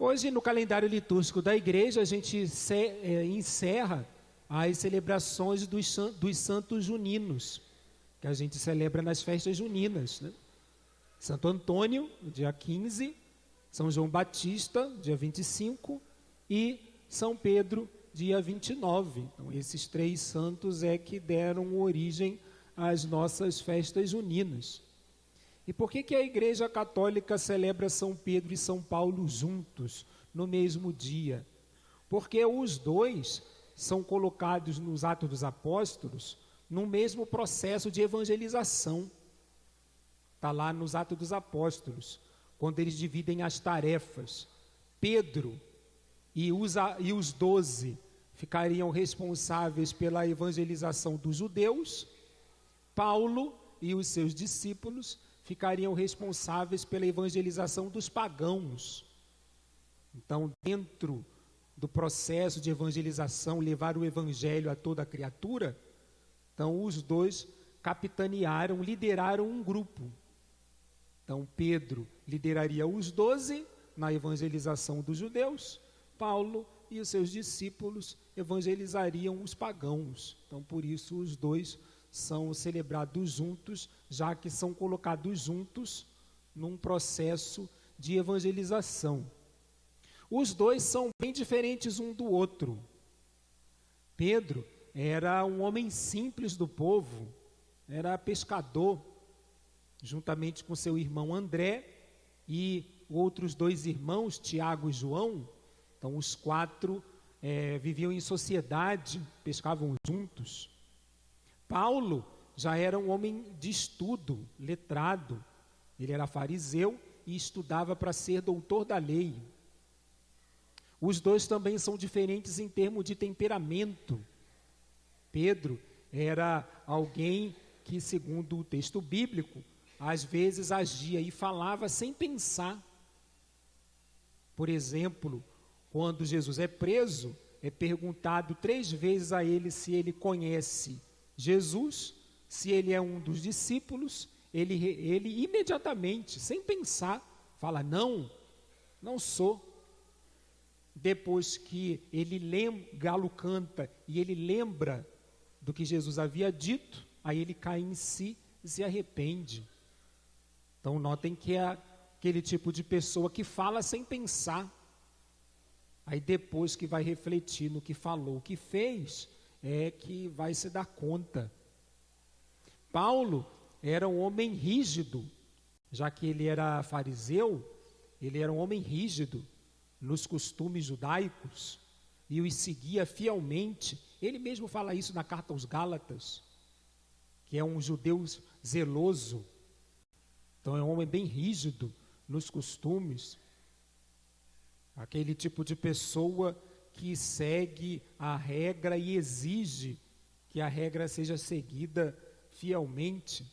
Hoje, no calendário litúrgico da igreja, a gente encerra as celebrações dos santos juninos, que a gente celebra nas festas juninas, né? Santo Antônio, dia 15, São João Batista, dia 25, e São Pedro, dia 29. Então, esses três santos é que deram origem às nossas festas juninas. E por que a Igreja Católica celebra São Pedro e São Paulo juntos, no mesmo dia? Porque os dois são colocados nos Atos dos Apóstolos no mesmo processo de evangelização. Está lá nos Atos dos Apóstolos, quando eles dividem as tarefas. Pedro e os 12 ficariam responsáveis pela evangelização dos judeus. Paulo e os seus discípulos ficariam responsáveis pela evangelização dos pagãos. Então, dentro do processo de evangelização, levar o evangelho a toda a criatura, então os dois capitanearam, lideraram um grupo. Então, Pedro lideraria os 12 na evangelização dos judeus, Paulo e os seus discípulos evangelizariam os pagãos. Então, por isso, os dois são celebrados juntos, já que são colocados juntos num processo de evangelização. Os dois são bem diferentes um do outro. Pedro era um homem simples do povo, era pescador, juntamente com seu irmão André e outros dois irmãos, Tiago e João. Então, os quatro viviam em sociedade, pescavam juntos. Paulo já era um homem de estudo, letrado. Ele era fariseu e estudava para ser doutor da lei. Os dois também são diferentes em termos de temperamento. Pedro era alguém que, segundo o texto bíblico, às vezes agia e falava sem pensar. Por exemplo, quando Jesus é preso, é perguntado 3 vezes a ele se ele conhece Jesus, se ele é um dos discípulos. Ele imediatamente, sem pensar, fala: não sou. Depois que Galo canta e ele lembra do que Jesus havia dito, aí ele cai em si e se arrepende. Então notem que é aquele tipo de pessoa que fala sem pensar, aí depois que vai refletir no que falou, o que fez, é que vai se dar conta. Paulo era um homem rígido, já que ele era fariseu, ele era um homem rígido nos costumes judaicos e os seguia fielmente. Ele mesmo fala isso na carta aos Gálatas, que é um judeu zeloso. Então é um homem bem rígido nos costumes, aquele tipo de pessoa que segue a regra e exige que a regra seja seguida fielmente.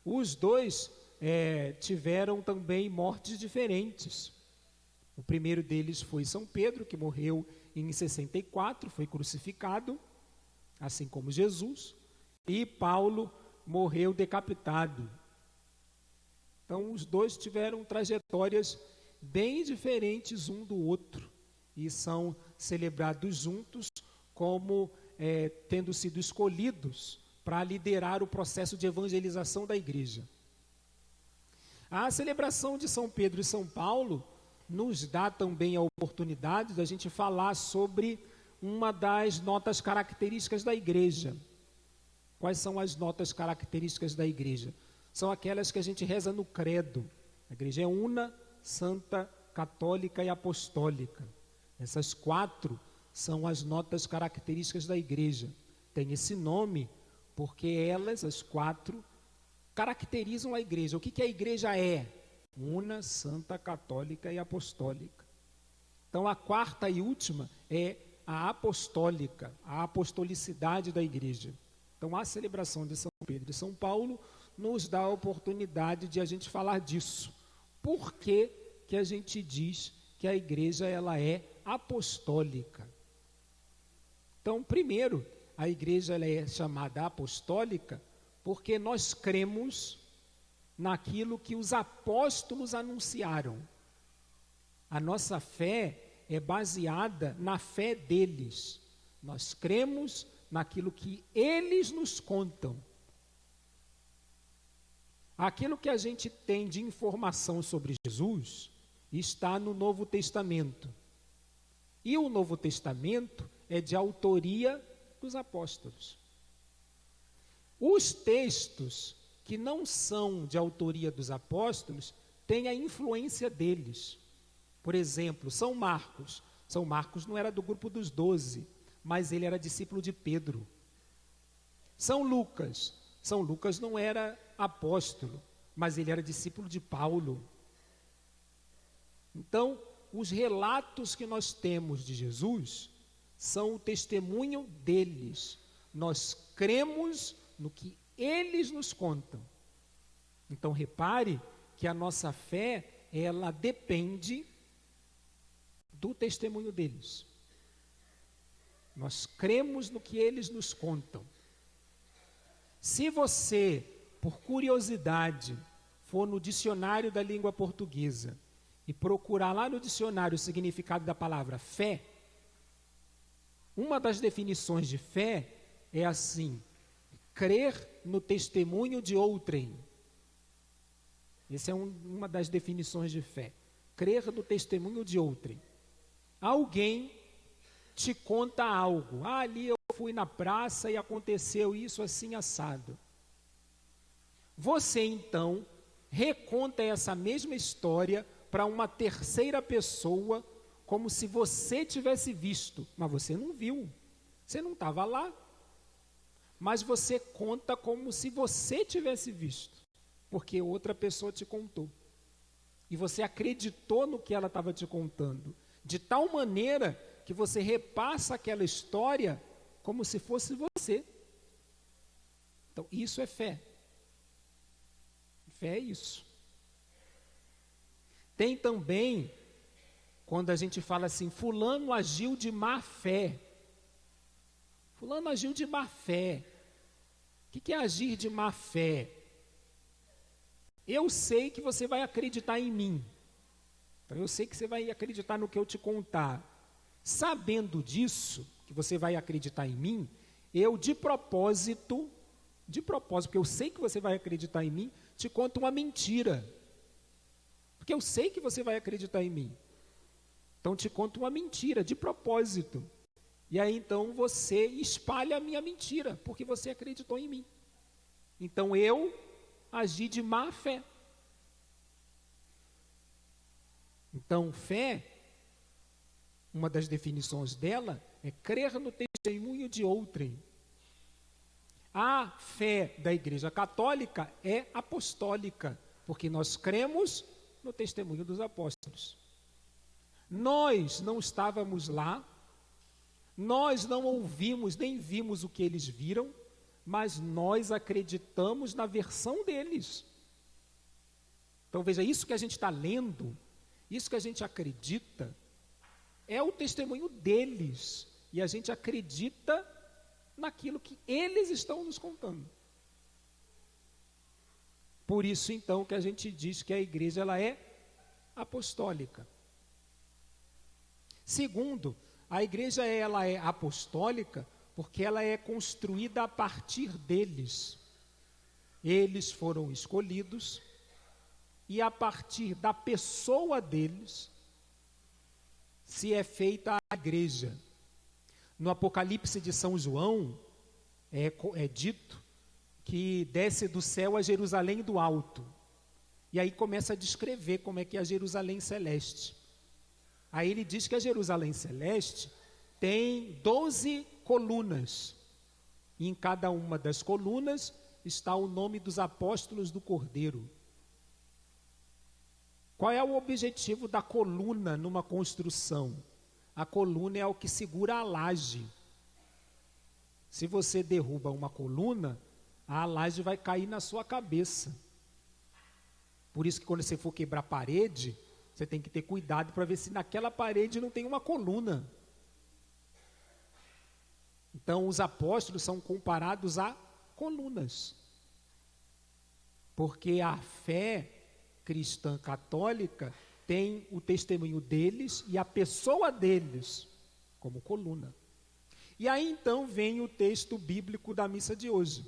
Os dois tiveram também mortes diferentes. O primeiro deles foi São Pedro, que morreu em 64, foi crucificado, assim como Jesus, e Paulo morreu decapitado. Então, os dois tiveram trajetórias bem diferentes um do outro e são celebrados juntos como tendo sido escolhidos para liderar o processo de evangelização da igreja. A celebração de São Pedro e São Paulo nos dá também a oportunidade da gente falar sobre uma das notas características da igreja. Quais são as notas características da igreja? São aquelas que a gente reza no credo. A igreja é una, santa, católica e apostólica. Essas 4 são as notas características da igreja. Tem esse nome porque elas, as 4, caracterizam a igreja. O que a igreja é? Una, santa, católica e apostólica. Então, a 4ª e última é a apostólica, a apostolicidade da igreja. Então, a celebração de São Pedro e São Paulo nos dá a oportunidade de a gente falar disso. Por que a gente diz que a igreja ela é apostólica? Então, primeiro, a igreja ela é chamada apostólica porque nós cremos naquilo que os apóstolos anunciaram. A nossa fé é baseada na fé deles. Nós cremos naquilo que eles nos contam. Aquilo que a gente tem de informação sobre Jesus está no Novo Testamento. E o Novo Testamento é de autoria dos apóstolos. Os textos que não são de autoria dos apóstolos têm a influência deles. Por exemplo, São Marcos. São Marcos não era do grupo dos 12, mas ele era discípulo de Pedro. São Lucas. São Lucas não era apóstolo, mas ele era discípulo de Paulo. Então, os relatos que nós temos de Jesus são o testemunho deles. Nós cremos no que eles nos contam. Então, repare que a nossa fé, ela depende do testemunho deles. Nós cremos no que eles nos contam. Se você, por curiosidade, for no dicionário da língua portuguesa e procurar lá no dicionário o significado da palavra fé, uma das definições de fé é assim: crer no testemunho de outrem. Essa é uma das definições de fé. Crer no testemunho de outrem. Alguém te conta algo. Ali eu fui na praça e aconteceu isso assim assado. Você então reconta essa mesma história para uma terceira pessoa, como se você tivesse visto, mas você não viu, você não estava lá, mas você conta como se você tivesse visto, porque outra pessoa te contou, e você acreditou no que ela estava te contando, de tal maneira que você repassa aquela história como se fosse você. Então, isso é fé. Fé é isso. Tem também, quando a gente fala assim, fulano agiu de má fé. Fulano agiu de má fé. O que é agir de má fé? Eu sei que você vai acreditar em mim. Então, eu sei que você vai acreditar no que eu te contar. Sabendo disso, que você vai acreditar em mim, eu de propósito, porque eu sei que você vai acreditar em mim, te conto uma mentira. Porque eu sei que você vai acreditar em mim. Então te conto uma mentira, de propósito. E aí então você espalha a minha mentira, porque você acreditou em mim. Então eu agi de má fé. Então fé, uma das definições dela é crer no testemunho de outrem. A fé da Igreja Católica é apostólica, porque nós cremos no testemunho dos apóstolos. Nós não estávamos lá, nós não ouvimos nem vimos o que eles viram, mas nós acreditamos na versão deles. Então veja, isso que a gente está lendo, isso que a gente acredita, é o testemunho deles, e a gente acredita naquilo que eles estão nos contando. Por isso, então, que a gente diz que a igreja ela é apostólica. Segundo, a igreja ela é apostólica porque ela é construída a partir deles. Eles foram escolhidos e a partir da pessoa deles se é feita a igreja. No Apocalipse de São João é dito que desce do céu a Jerusalém do alto. E aí começa a descrever como é que é a Jerusalém celeste. Aí ele diz que a Jerusalém celeste tem 12 colunas. E em cada uma das colunas está o nome dos apóstolos do Cordeiro. Qual é o objetivo da coluna numa construção? A coluna é o que segura a laje. Se você derruba uma coluna, a laje vai cair na sua cabeça. Por isso que quando você for quebrar parede, você tem que ter cuidado para ver se naquela parede não tem uma coluna. Então os apóstolos são comparados a colunas. Porque a fé cristã católica tem o testemunho deles e a pessoa deles como coluna. E aí então vem o texto bíblico da missa de hoje.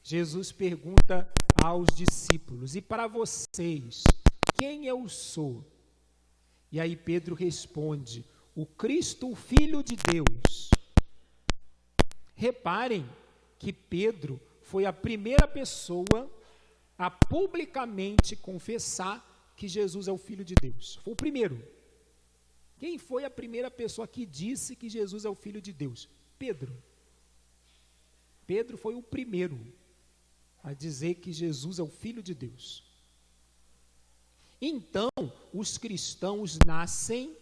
Jesus pergunta aos discípulos: e para vocês, quem eu sou? E aí Pedro responde: o Cristo, o Filho de Deus. Reparem que Pedro foi a primeira pessoa a publicamente confessar que Jesus é o Filho de Deus. Foi o primeiro. Quem foi a primeira pessoa que disse que Jesus é o Filho de Deus? Pedro. Pedro foi o primeiro a dizer que Jesus é o Filho de Deus. Então, os cristãos nascem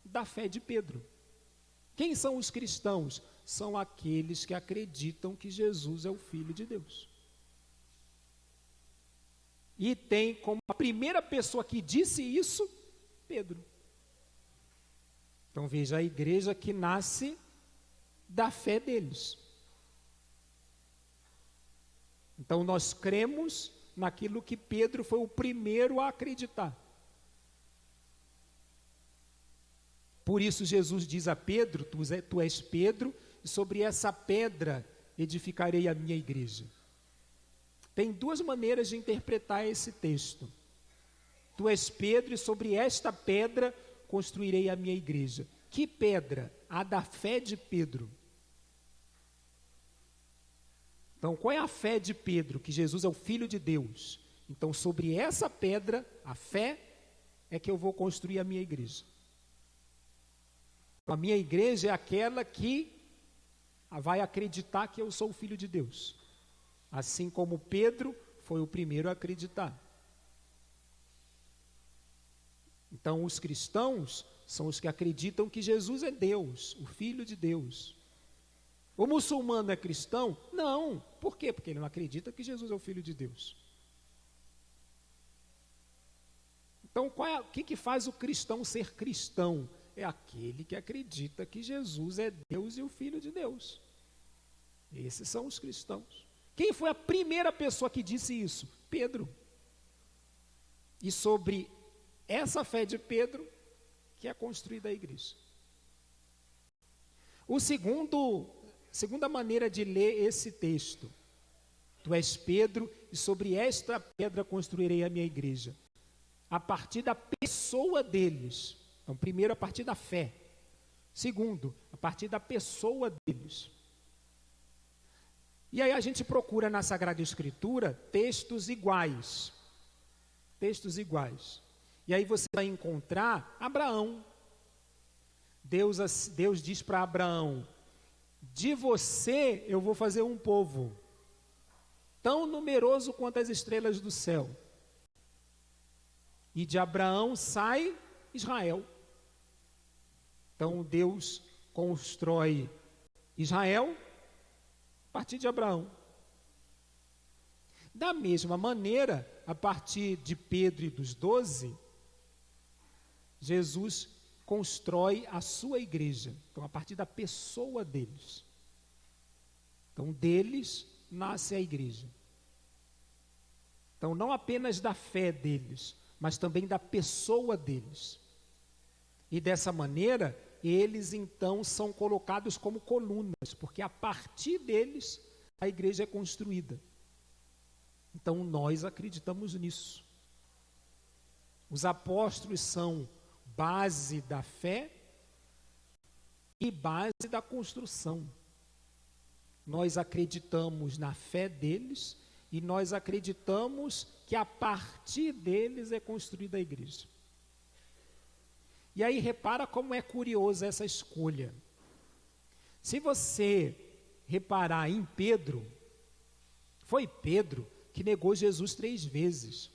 da fé de Pedro. Quem são os cristãos? São aqueles que acreditam que Jesus é o Filho de Deus. E tem como a primeira pessoa que disse isso, Pedro. Então veja, a igreja que nasce da fé deles. Então nós cremos naquilo que Pedro foi o primeiro a acreditar. Por isso Jesus diz a Pedro: tu és Pedro, e sobre essa pedra edificarei a minha igreja. Tem duas maneiras de interpretar esse texto. Tu és Pedro, e sobre esta pedra construirei a minha igreja. Que pedra? A da fé de Pedro. Então, qual é a fé de Pedro? Que Jesus é o Filho de Deus. Então, sobre essa pedra, a fé, é que eu vou construir a minha igreja. A minha igreja é aquela que vai acreditar que eu sou o Filho de Deus. Assim como Pedro foi o primeiro a acreditar. Então, os cristãos são os que acreditam que Jesus é Deus, o Filho de Deus. O muçulmano é cristão? Não. Por quê? Porque ele não acredita que Jesus é o Filho de Deus. Então, o que faz o cristão ser cristão? É aquele que acredita que Jesus é Deus e o Filho de Deus. Esses são os cristãos. Quem foi a primeira pessoa que disse isso? Pedro. E sobre essa fé de Pedro que é construída a igreja. Segunda maneira de ler esse texto: tu és Pedro, e sobre esta pedra construirei a minha igreja. A partir da pessoa deles. Então, primeiro, a partir da fé. Segundo, a partir da pessoa deles. E aí a gente procura na Sagrada Escritura textos iguais. Textos iguais. E aí você vai encontrar Abraão. Deus diz para Abraão: de você eu vou fazer um povo, tão numeroso quanto as estrelas do céu. E de Abraão sai Israel. Então Deus constrói Israel a partir de Abraão. Da mesma maneira, a partir de Pedro e dos 12, Jesus constrói a sua igreja. Então, a partir da pessoa deles. Então, deles nasce a igreja. Então, não apenas da fé deles, mas também da pessoa deles. E dessa maneira, eles então são colocados como colunas, porque a partir deles a igreja é construída. Então nós acreditamos nisso. Os apóstolos são base da fé e base da construção. Nós acreditamos na fé deles e nós acreditamos que a partir deles é construída a igreja. E aí repara como é curiosa essa escolha. Se você reparar em Pedro, foi Pedro que negou Jesus 3 vezes.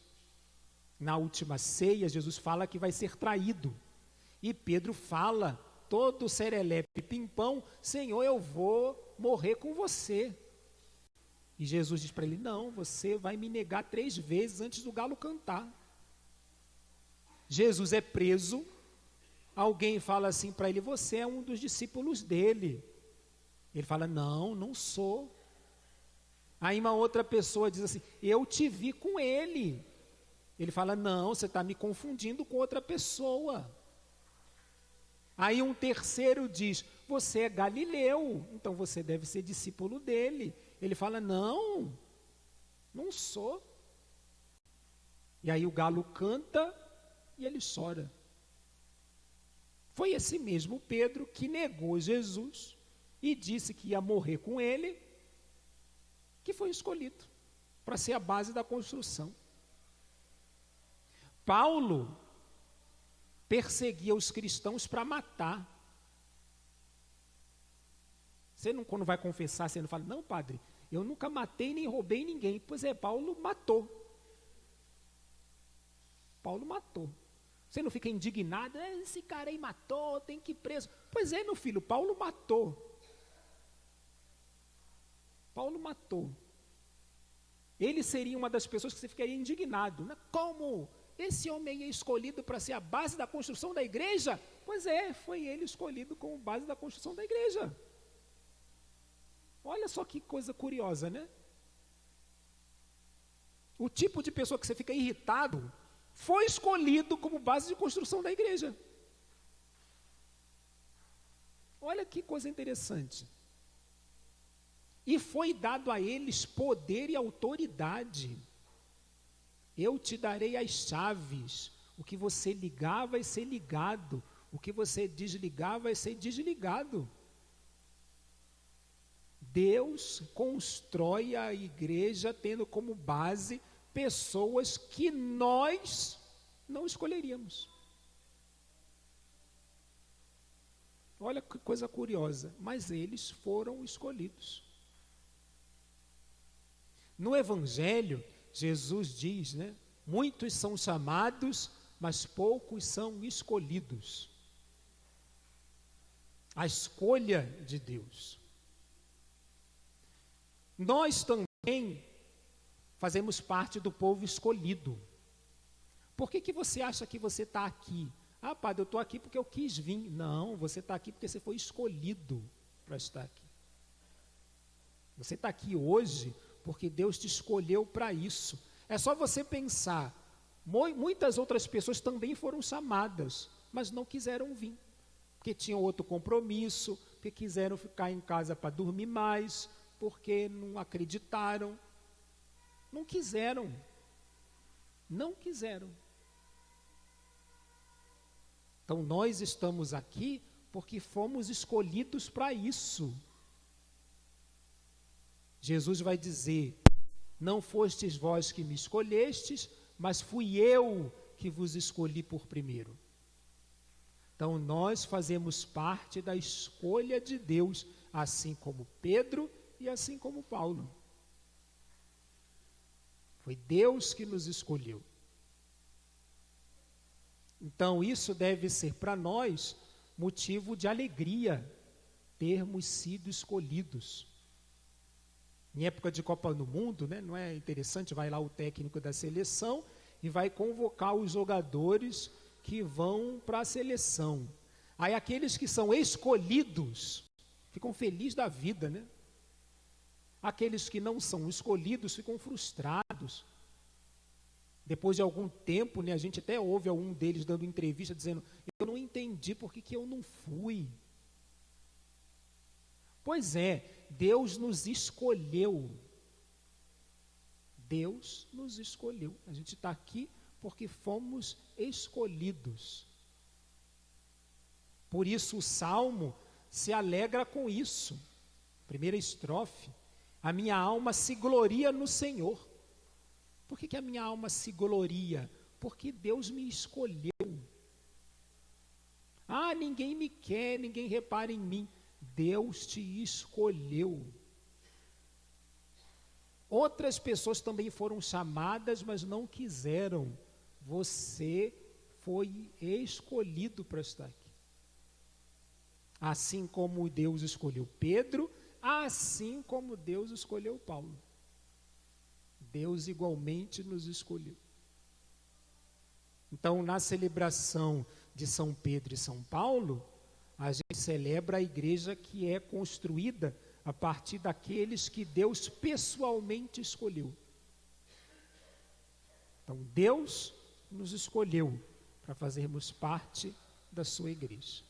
Na última ceia, Jesus fala que vai ser traído. E Pedro fala, todo serelepe pimpão: Senhor, eu vou morrer com você. E Jesus diz para ele: não, você vai me negar 3 vezes antes do galo cantar. Jesus é preso. Alguém fala assim para ele: você é um dos discípulos dele. Ele fala: não, não sou. Aí uma outra pessoa diz assim: eu te vi com ele. Ele fala, não, você está me confundindo com outra pessoa. Aí um terceiro diz, você é galileu, então você deve ser discípulo dele. Ele fala, não sou. E aí o galo canta e ele chora. Foi esse mesmo Pedro que negou Jesus e disse que ia morrer com ele, que foi escolhido para ser a base da construção. Paulo perseguia os cristãos para matar. Você não, quando vai confessar, você não fala, não, padre, eu nunca matei nem roubei ninguém. Pois é, Paulo matou. Paulo matou. Você não fica indignado, esse cara aí matou, tem que ir preso. Pois é, meu filho, Paulo matou. Paulo matou. Ele seria uma das pessoas que você ficaria indignado. Né? Como? Esse homem é escolhido para ser a base da construção da igreja? Pois é, foi ele escolhido como base da construção da igreja. Olha só que coisa curiosa, né? O tipo de pessoa que você fica irritado foi escolhido como base de construção da igreja. Olha que coisa interessante. E foi dado a eles poder e autoridade. Eu te darei as chaves. O que você ligar vai ser ligado. O que você desligar vai ser desligado. Deus constrói a igreja tendo como base pessoas que nós não escolheríamos. Olha que coisa curiosa, mas eles foram escolhidos. No Evangelho, Jesus diz, né? Muitos são chamados, mas poucos são escolhidos. A escolha de Deus. Nós também fazemos parte do povo escolhido. Por que você acha que você está aqui? Ah, padre, eu estou aqui porque eu quis vir. Não, você está aqui porque você foi escolhido para estar aqui. Você está aqui hoje porque Deus te escolheu para isso. É só você pensar, muitas outras pessoas também foram chamadas, mas não quiseram vir, porque tinham outro compromisso, porque quiseram ficar em casa para dormir mais, porque não acreditaram, não quiseram. Então nós estamos aqui porque fomos escolhidos para isso. Jesus vai dizer, não fostes vós que me escolhestes, mas fui eu que vos escolhi por primeiro. Então nós fazemos parte da escolha de Deus, assim como Pedro e assim como Paulo. Foi Deus que nos escolheu. Então isso deve ser para nós motivo de alegria, termos sido escolhidos. Em época de Copa do Mundo, né, não é interessante? Vai lá o técnico da seleção e vai convocar os jogadores que vão para a seleção. Aí aqueles que são escolhidos ficam felizes da vida, né? Aqueles que não são escolhidos ficam frustrados. Depois de algum tempo, né, a gente até ouve algum deles dando entrevista dizendo, eu não entendi por que eu não fui. Pois é, Deus nos escolheu. Deus nos escolheu. A gente está aqui porque fomos escolhidos. Por isso o Salmo se alegra com isso. Primeira estrofe. A minha alma se gloria no Senhor. Por que a minha alma se gloria? Porque Deus me escolheu. Ah, ninguém me quer, ninguém repara em mim. Deus te escolheu. Outras pessoas também foram chamadas, mas não quiseram. Você foi escolhido para estar aqui. Assim como Deus escolheu Pedro, assim como Deus escolheu Paulo. Deus igualmente nos escolheu. Então, na celebração de São Pedro e São Paulo, a gente celebra a igreja que é construída a partir daqueles que Deus pessoalmente escolheu. Então, Deus nos escolheu para fazermos parte da sua igreja.